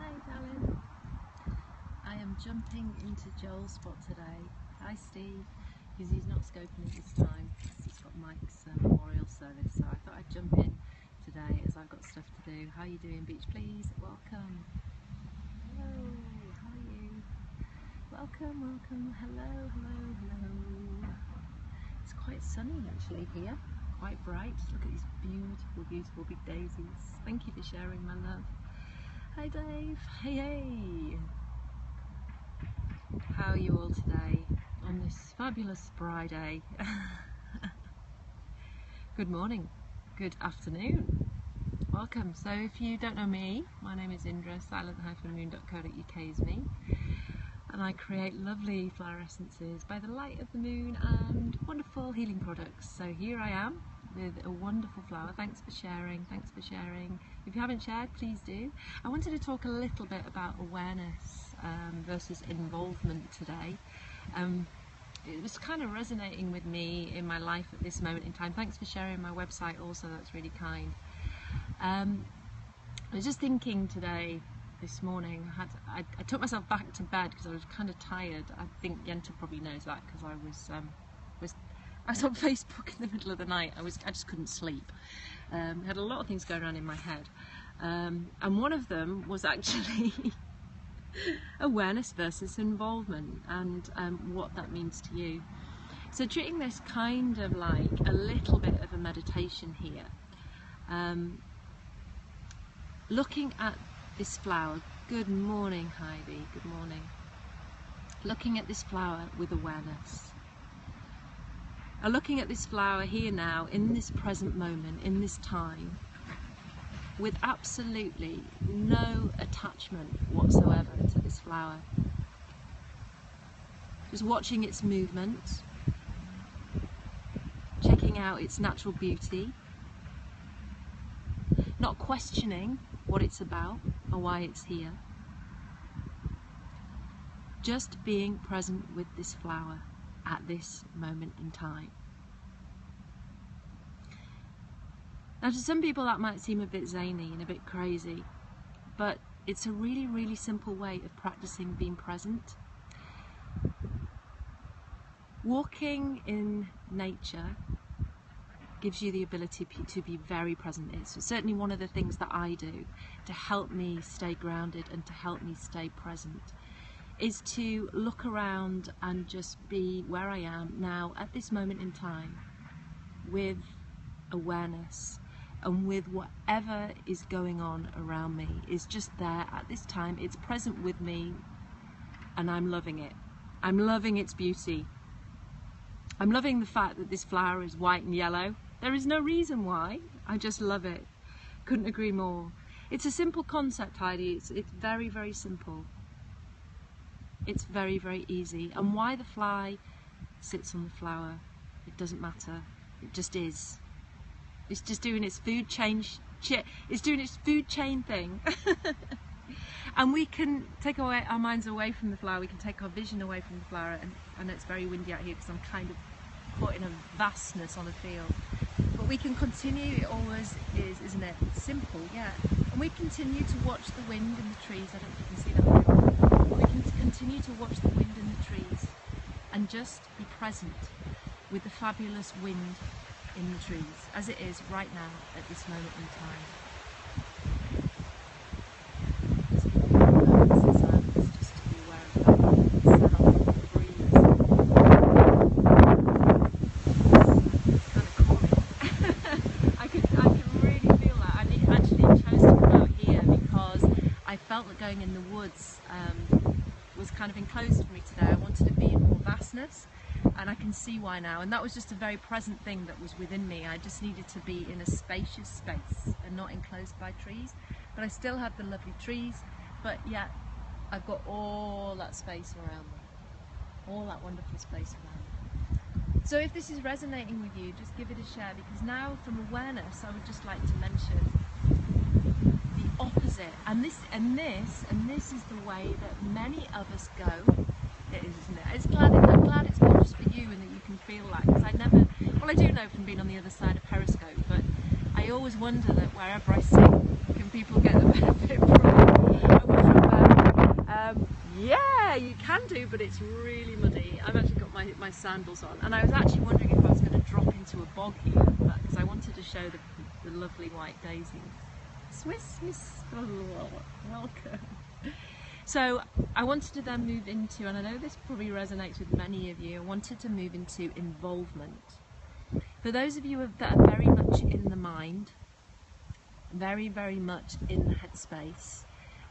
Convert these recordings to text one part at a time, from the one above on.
Hi darling. I am jumping into Joel's spot today. Hi Steve, because he's not scoping it this time. He's got Mike's memorial service, so I thought I'd jump in today as I've got stuff to do. How are you doing, Beach Please? Welcome. Hello, how are you? Welcome, welcome. Hello, hello, hello. It's quite sunny actually here. Quite bright. Look at these beautiful, beautiful big daisies. Thank you for sharing, my love. Hi Dave. Hey, hey. How are you all today on this fabulous Friday? Good morning, good afternoon, welcome. So if you don't know me, my name is Indra, silent-moon.co.uk is me, and I create lovely flower essences by the light of the moon and wonderful healing products. So here I am with a wonderful flower. Thanks for sharing, thanks for sharing. If you haven't shared, please do. I wanted to talk a little bit about awareness versus involvement today. It was kind of resonating with me in my life at this moment in time. Thanks for sharing my website also, that's really kind. I was just thinking today, this morning, I took myself back to bed because I was kind of tired. I think Yenta probably knows that because I was on Facebook in the middle of the night. I just couldn't sleep. Had a lot of things going on in my head, and one of them was actually awareness versus involvement, and what that means to you. So treating this kind of like a little bit of a meditation here, looking at this flower. Good morning, Heidi, good morning. Looking at this flower with awareness. Looking at this flower here now, in this present moment, in this time, with absolutely no attachment whatsoever to this flower. Just watching its movement, checking out its natural beauty, not questioning what it's about or why it's here. Just being present with this flower at this moment in time. Now to some people that might seem a bit zany and a bit crazy, but it's a really, really simple way of practicing being present. Walking in nature gives you the ability to be very present. It's certainly one of the things that I do to help me stay grounded and to help me stay present, is to look around and just be where I am now at this moment in time with awareness, and with whatever is going on around me is just there at this time. It's present with me and I'm loving it. I'm loving its beauty. I'm loving the fact that this flower is white and yellow. There is no reason why. I just love it. Couldn't agree more. It's a simple concept, Heidi. It's very, very simple. It's very, very easy. And why the fly sits on the flower, it doesn't matter. It just is. It's just doing its food chain. It's doing its food chain thing. And we can take our minds away from the flower. We can take our vision away from the flower. And it's very windy out here because I'm kind of caught in a vastness on a field. But we can continue. It always is, isn't it? It's simple, yeah. And we continue to watch the wind in the trees. I don't know if you can see that very well. We can continue to watch the wind in the trees and just be present with the fabulous wind in the trees as it is right now at this moment in time. Just give me moments in silence just to be aware of that sound of the breeze. It's kind of calming. I can really feel that. I actually chose to come out here because I felt that going in the woods was kind of enclosed for me today. I wanted to be in more vastness. And I can see why now, and that was just a very present thing that was within me. I just needed to be in a spacious space and not enclosed by trees, but I still have the lovely trees, but yet I've got all that space around me, all that wonderful space around me. So if this is resonating with you, just give it a share, because now from awareness I would just like to mention the opposite, and this is the way that many of us go. It is, isn't it? I'm glad it's not just for you and that you can feel that, because I do know from being on the other side of Periscope, but I always wonder that wherever I sit, can people get the benefit from it? And from can do, but it's really muddy. I've actually got my sandals on, and I was actually wondering if I was going to drop into a bog here, because I wanted to show the lovely white daisies. Swiss Miss, welcome. So I wanted to then move into, and I know this probably resonates with many of you, I wanted to move into involvement. For those of you that are very much in the mind, very, very much in the headspace,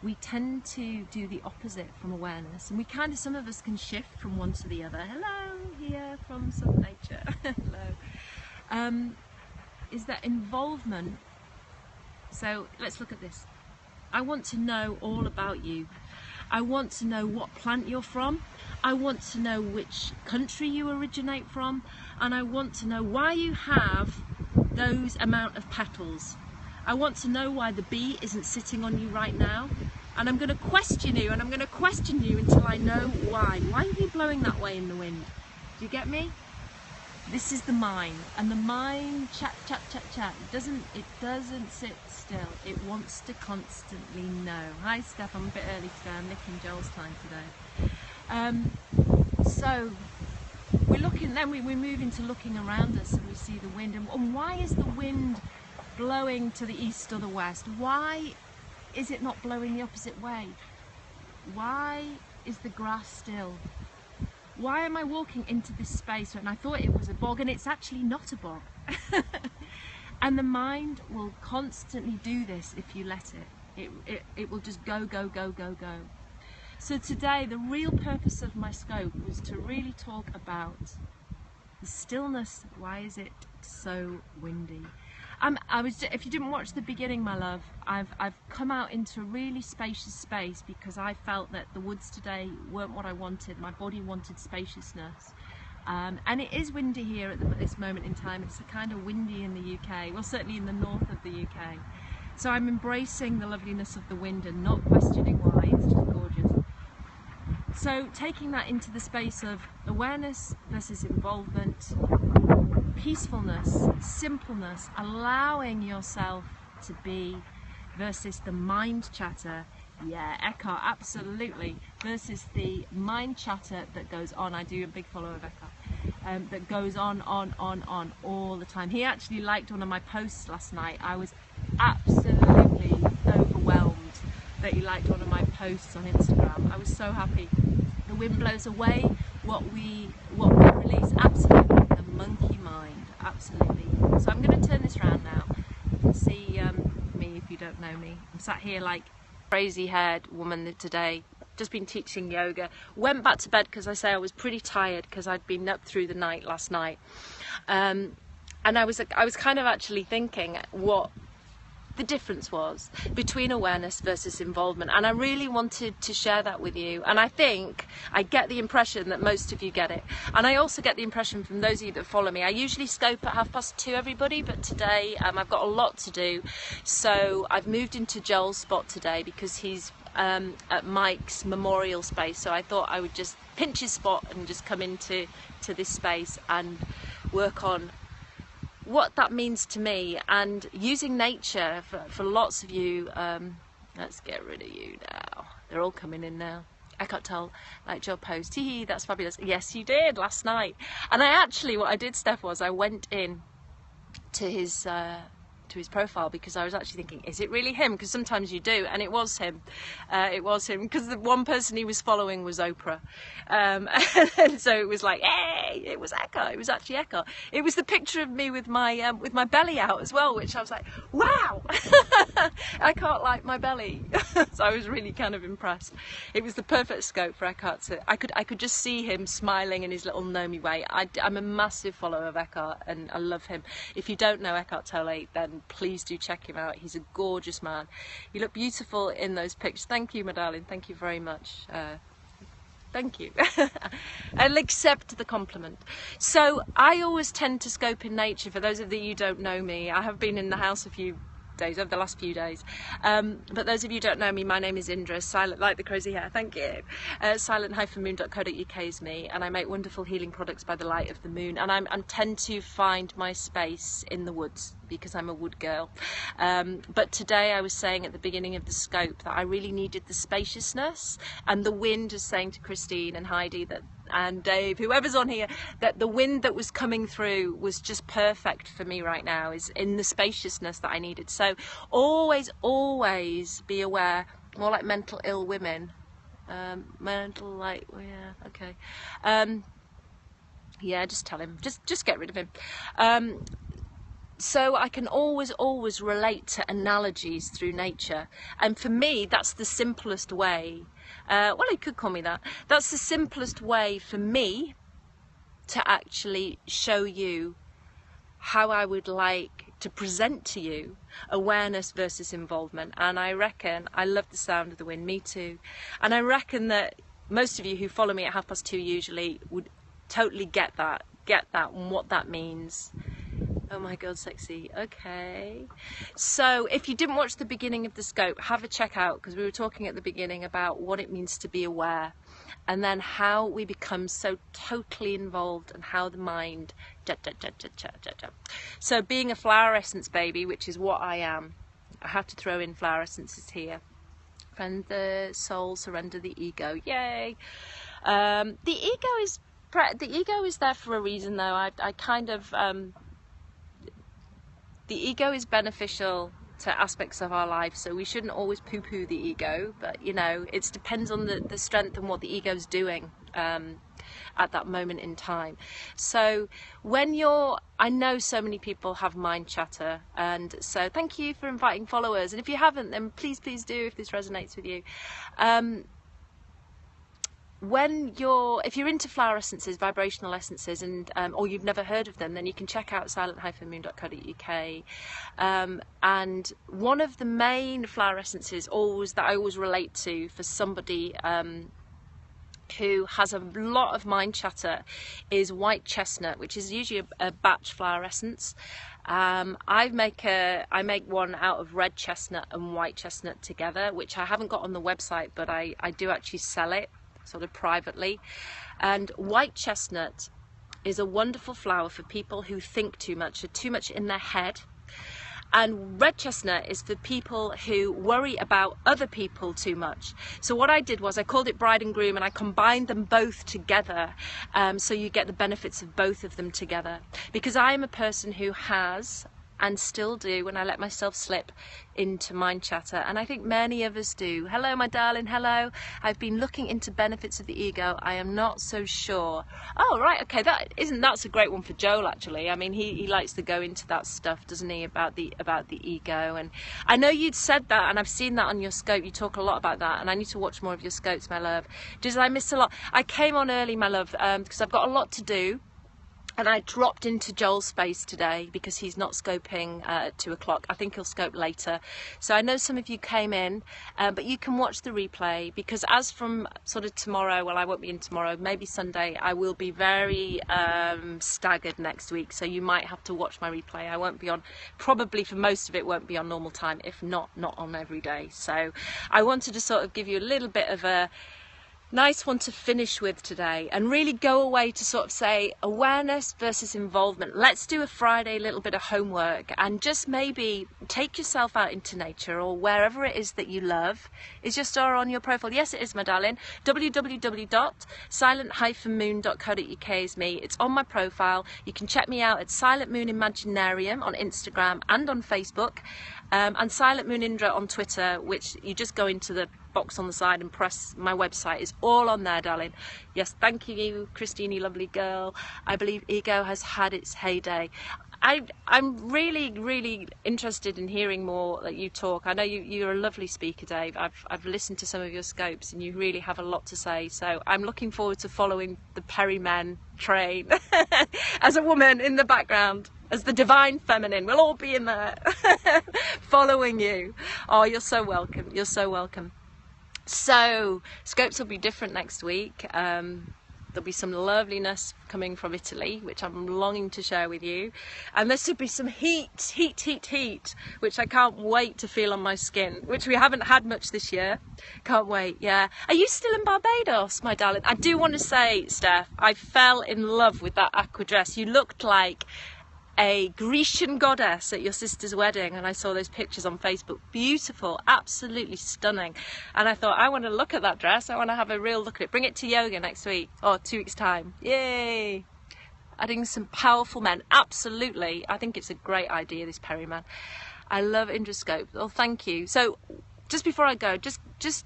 we tend to do the opposite from awareness, and we kind of, some of us can shift from one to the other. Hello, here from Southern Nature. Hello. Is that involvement? So let's look at this. I want to know all about you. I want to know what plant you're from. I want to know which country you originate from, and I want to know why you have those amount of petals. I want to know why the bee isn't sitting on you right now, and I'm going to question you, and I'm going to question you until I know why. Why are you blowing that way in the wind? Do you get me? This is the mind, and the mind chat. It doesn't sit still. It wants to constantly know. Hi Steph, I'm a bit early today. I'm nicking Joel's time today. So we're looking, then we move into looking around us, and we see the wind. And why is the wind blowing to the east or the west? Why is it not blowing the opposite way? Why is the grass still? Why am I walking into this space and I thought it was a bog, and it's actually not a bog? And the mind will constantly do this if you let it. It will just go. So today, the real purpose of my scope was to really talk about the stillness. Why is it so windy? If you didn't watch the beginning, my love, I've come out into a really spacious space because I felt that the woods today weren't what I wanted. My body wanted spaciousness. And it is windy here at this moment in time. It's kind of windy in the UK, well, certainly in the north of the UK. So I'm embracing the loveliness of the wind and not questioning why. It's just gorgeous. So taking that into the space of awareness versus involvement, peacefulness, simpleness, allowing yourself to be versus the mind chatter. Yeah, Eckhart, absolutely. Versus the mind chatter that goes on. I do a big follower of Eckhart. That goes on all the time. He actually liked one of my posts last night. I was absolutely overwhelmed that he liked one of my posts on Instagram. I was so happy. The wind blows away what we release. Absolutely, the monkey mind. Absolutely. So I'm going to turn this around now. You can see me if you don't know me. I'm sat here like crazy haired woman today, just been teaching yoga, went back to bed because I was pretty tired because I'd been up through the night last night, and I was kind of actually thinking what the difference was between awareness versus involvement, and I really wanted to share that with you. And I think I get the impression that most of you get it, and I also get the impression from those of you that follow me. I usually scope at 2:30 everybody, but today I've got a lot to do, so I've moved into Joel's spot today because he's at Mike's memorial space, so I thought I would just pinch his spot and just come into this space and work on what that means to me, and using nature for lots of you. Let's get rid of you now. They're all coming in now. Eckhart Tolle, like your post. Hee, that's fabulous. Yes, you did last night. And what I did, Steph, was I went in to his profile because I was actually thinking, is it really him? Because sometimes you do, and it was him. It was him because the one person he was following was Oprah, and so it was like, hey, it was Eckhart. It was actually Eckhart. It was the picture of me with my belly out as well, which I was like, wow, I can't like my belly. So I was really kind of impressed. It was the perfect scope for Eckhart. I could just see him smiling in his little gnomey way. I'm a massive follower of Eckhart, and I love him. If you don't know Eckhart Tolle, then please do check him out. He's a gorgeous man. You look beautiful in those pictures. Thank you, my darling. Thank you very much. Thank you. I'll accept the compliment. So I always tend to scope in nature. For those of you who don't know me, I have been in the house a few days, over the last few days. But those of you who don't know me, my name is Indra, silent like the crazy hair, thank you. Silent-moon.co.uk is me, and I make wonderful healing products by the light of the moon, and I tend to find my space in the woods because I'm a wood girl. But today I was saying at the beginning of the scope that I really needed the spaciousness, and the wind was saying to Christine and Heidi that, and Dave, whoever's on here, that the wind that was coming through was just perfect for me right now, is in the spaciousness that I needed. So always be aware, more like mental ill women, mental like, well, yeah, okay, yeah, just tell him, just get rid of him. So I can always relate to analogies through nature, and for me that's the simplest way. Well, you could call me that. That's the simplest way for me to actually show you how I would like to present to you awareness versus involvement. And I reckon, I love the sound of the wind, me too, and I reckon that most of you who follow me at 2:30 usually would totally get that and what that means. Oh my god, sexy. Okay, so if you didn't watch the beginning of the scope, have a check out, because we were talking at the beginning about what it means to be aware, and then how we become so totally involved, and how the mind So being a flower essence baby, which is what I am, I have to throw in flower essences here. Friend the soul, surrender the ego, yay. The ego is there for a reason, though. I kind of the ego is beneficial to aspects of our life, so we shouldn't always poo-poo the ego, but you know, it depends on the strength and what the ego's doing at that moment in time. So when I know so many people have mind chatter, and so thank you for inviting followers, and if you haven't, then please do, if this resonates with you. If you're into flower essences, vibrational essences, and or you've never heard of them, then you can check out silent-moon.co.uk. And one of the main flower essences that I always relate to for somebody who has a lot of mind chatter is white chestnut, which is usually a batch flower essence. I make one out of red chestnut and white chestnut together, which I haven't got on the website, but I do actually sell it sort of privately. And white chestnut is a wonderful flower for people who think too much, are too much in their head. And red chestnut is for people who worry about other people too much. So what I did was I called it bride and groom, and I combined them both together, so you get the benefits of both of them together. Because I am a person who has, and still do, when I let myself slip into mind chatter, and I think many of us do. Hello my darling, hello. I've been looking into benefits of the ego. I am not so sure. Oh right, okay, that's a great one for Joel actually. I mean, he likes to go into that stuff, doesn't he, about the ego. And I know you'd said that, and I've seen that on your scope. You talk a lot about that, and I need to watch more of your scopes, my love. Did I miss a lot? I came on early, my love, because I've got a lot to do. And I dropped into Joel's space today because he's not scoping at 2 o'clock. I think he'll scope later. So I know some of you came in, but you can watch the replay, because as from sort of tomorrow, well, I won't be in tomorrow, maybe Sunday, I will be very staggered next week. So you might have to watch my replay. I won't be on, probably for most of it, won't be on normal time, if not on every day. So I wanted to sort of give you a little bit of a nice one to finish with today, and really go away to sort of say awareness versus involvement. Let's do a Friday little bit of homework, and just maybe take yourself out into nature, or wherever it is that you love. Is your star on your profile? Yes, it is, my darling. www.silent-moon.co.uk is me. It's on my profile. You can check me out at Silent Moon Imaginarium on Instagram and on Facebook, and Silent Moon Indra on Twitter, which you just go into the box on the side and press my website. Is all on there, darling. Yes, thank you, Christine, you lovely girl. I believe ego has had its heyday. I'm really interested in hearing more that you talk. I know you're a lovely speaker, Dave. I've listened to some of your scopes, and you really have a lot to say. So I'm looking forward to following the Perryman train as a woman in the background, as the divine feminine. We'll all be in there following you. Oh, you're so welcome. You're so welcome. So scopes will be different next week. There'll be some loveliness coming from Italy, which I'm longing to share with you. And there should be some heat, which I can't wait to feel on my skin, which we haven't had much this year. Can't wait, yeah. Are you still in Barbados, my darling? I do want to say, Steph, I fell in love with that aqua dress. You looked like a Grecian goddess at your sister's wedding, and I saw those pictures on Facebook. Beautiful, absolutely stunning. And I thought, I want to look at that dress. I want to have a real look at it. Bring it to yoga next week or 2 weeks time. Yay! Adding some powerful men. Absolutely. I think it's a great idea, this Perryman. I love Indrascope. Oh, thank you. So just before I go, just as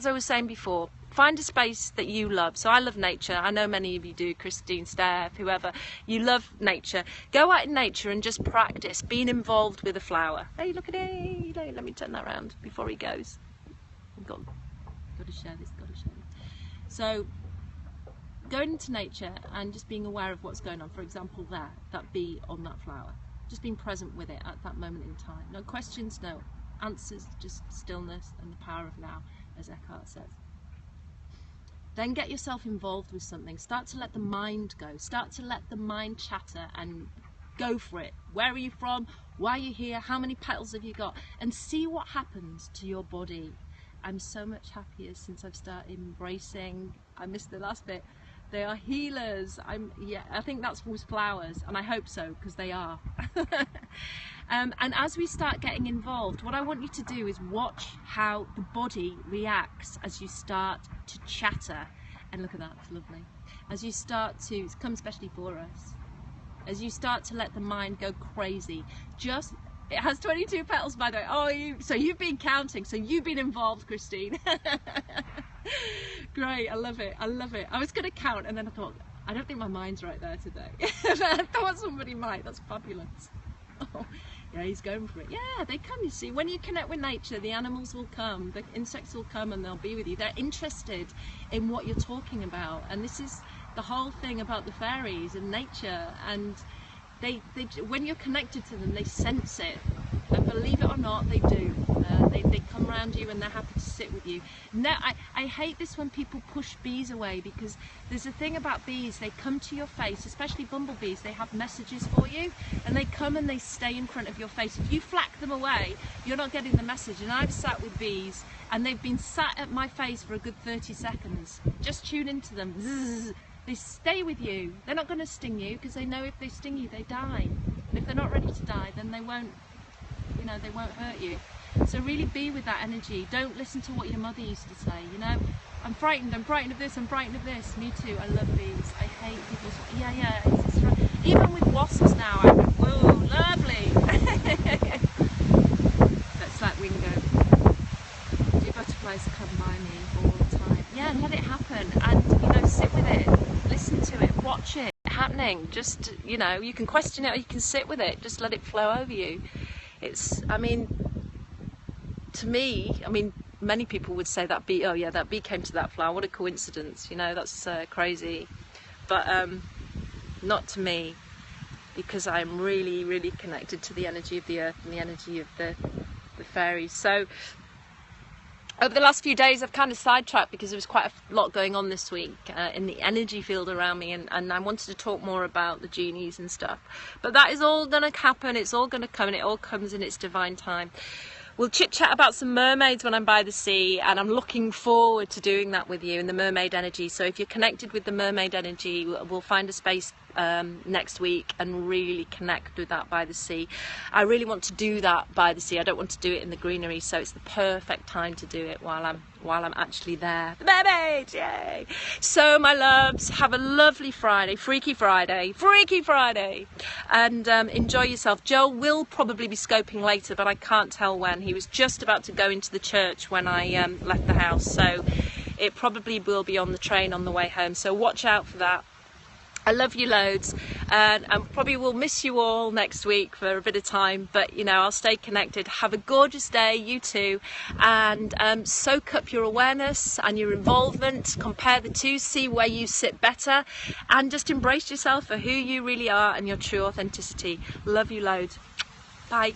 I was saying before, find a space that you love. So I love nature. I know many of you do, Christine, Steph, whoever. You love nature. Go out in nature and just practice being involved with a flower. Hey, look at it. Let me turn that around before he goes. Got to share this, So going into nature and just being aware of what's going on. For example, that bee on that flower. Just being present with it at that moment in time. No questions, no answers, just stillness and the power of now, as Eckhart says. Then get yourself involved with something. Start to let the mind go. Start to let the mind chatter and go for it. Where are you from? Why are you here? How many petals have you got? And see what happens to your body. I'm so much happier since I've started embracing, I missed the last bit, they are healers. I think that's with flowers, and I hope so, because they are. And as we start getting involved, what I want you to do is watch how the body reacts as you start to chatter. And look at that, it's lovely. As you start to, it's come especially for us, as you start to let the mind go crazy. It has 22 petals, by the way. Oh, so you've been counting, so you've been involved, Christine. Great, I love it, I love it. I was going to count, and then I thought, I don't think my mind's right there today. But I thought somebody might. That's fabulous. Oh, yeah, he's going for it. Yeah, they come, you see. When you connect with nature, the animals will come, the insects will come, and they'll be with you. They're interested in what you're talking about. And this is the whole thing about the fairies and nature. And they when you're connected to them, they sense it. And believe it or not, they do. They come around you and they're happy to sit with you. Now, I hate this when people push bees away, because there's a thing about bees, they come to your face, especially bumblebees, they have messages for you, and they come and they stay in front of your face. If you flack them away, you're not getting the message. And I've sat with bees and they've been sat at my face for a good 30 seconds. Just tune into them. Zzz. They stay with you. They're not going to sting you, because they know if they sting you, they die. And if they're not ready to die, then they won't, they won't hurt you. So really be with that energy. Don't listen to what your mother used to say, I'm frightened of this, I'm frightened of this. Me too, I love bees. I hate people's, it's right. Even with wasps now, I'm like, whoa, lovely. That's like Wingo. Do butterflies come by me all the time? Yeah, let it happen, and sit with it, listen to it, watch it happening. Just, you can question it or you can sit with it, just let it flow over you. To me, many people would say that bee, that bee came to that flower, what a coincidence, that's crazy. But not to me, because I'm really, really connected to the energy of the earth and the energy of the fairies. So over the last few days I've kind of sidetracked, because there was quite a lot going on this week in the energy field around me, and I wanted to talk more about the genies and stuff. But that is all going to happen, it's all going to come, and it all comes in its divine time. We'll chit chat about some mermaids when I'm by the sea, and I'm looking forward to doing that with you in the mermaid energy. So if you're connected with the mermaid energy, we'll find a space next week and really connect with that by the sea. I really want to do that by the sea. I don't want to do it in the greenery, so it's the perfect time to do it while I'm actually there. The mermaids, yay! So my loves, have a lovely Friday, Freaky Friday, and enjoy yourself. Joel will probably be scoping later, but I can't tell when. He was just about to go into the church when I left the house, so it probably will be on the train on the way home, so watch out for that. I love you loads, and I probably will miss you all next week for a bit of time, but I'll stay connected. Have a gorgeous day, you too, and soak up your awareness and your involvement, compare the two, see where you sit better, and just embrace yourself for who you really are and your true authenticity. Love you loads. Bye.